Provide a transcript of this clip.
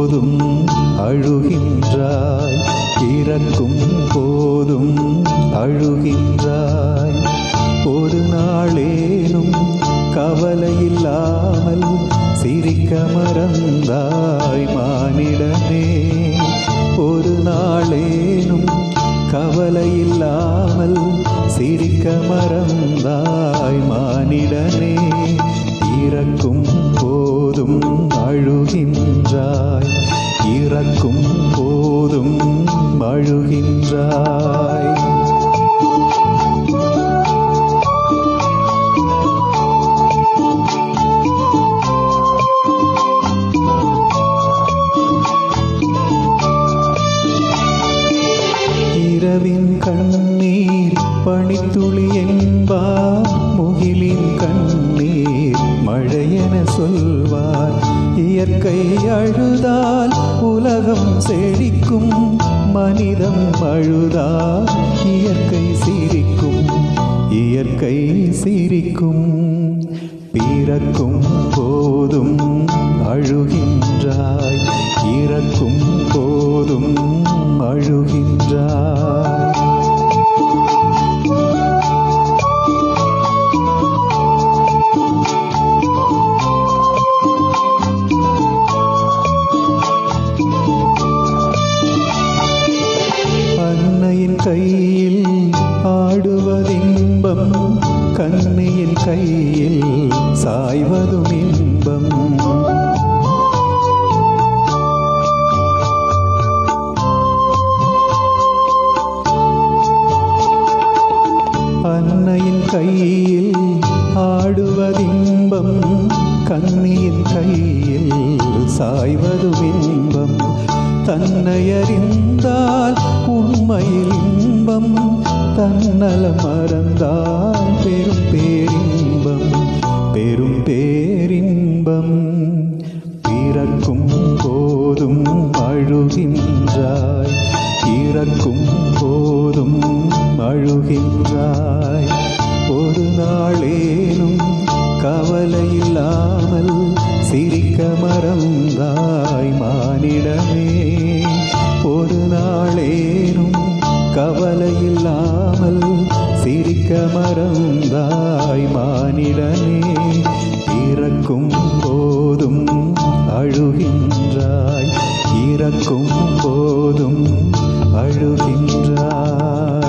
போதும் அழுகின்றாய், இறக்கும் போதும் அழுகின்றாய். ஒரு நாளேனும் கவலையில்லாமல் சிரிக்க மறந்தாய் மானிடனே. ஒரு நாளேனும் கவலையில்லாமல் சிரிக்க மறந்தாய் மானிடனே. இறக்கும் போதும் அழுகின்றாய், இறக்கும் போதும் அழுகின்றாய். இரவின் கண்ணீர் பனித்துளி என்பார், முகிலின் கண்ணீர் மழையென சொல்வார். இயற்கை அழுதால் உலகம் செழிக்கும், மனிதம் அழுதால் இயற்கை சிரிக்கும், இயற்கை சிரிக்கும். பிறக்கும் போதும் அழுகின்றாய், இறக்கும் போதும் அழுகின்றாய். அன்னையின் கையில் ஆடுவதின்பம், கண்ணியின் கையில் சாய்வதும் இன்பம். அன்னையின் கையில் ஆடுவதின்பம், கண்ணியின் கையில் சாய்வதும் இன்பம். தன்னையறிந்தால் உண்மையில் இன்பம், தன்னலம் மறந்தால் பெரும் பேரின்பம், பெரும் பேரின்பம். பிறக்கும் போதும் அழுகின்றாய், இறக்கும் போதும் அழுகின்றாய். ஒரு நாளேனும் கவலையில்லாமல் சிரிக்க மறந்தாய் மானிடமே. ஒரு நாளேனும் கவலையில்லாமல் சிரிக்க மறந்தாய் மானிடனே. இறக்கும் போதும் அழுகின்றாய், இறக்கும் போதும் அழுகின்றாய்.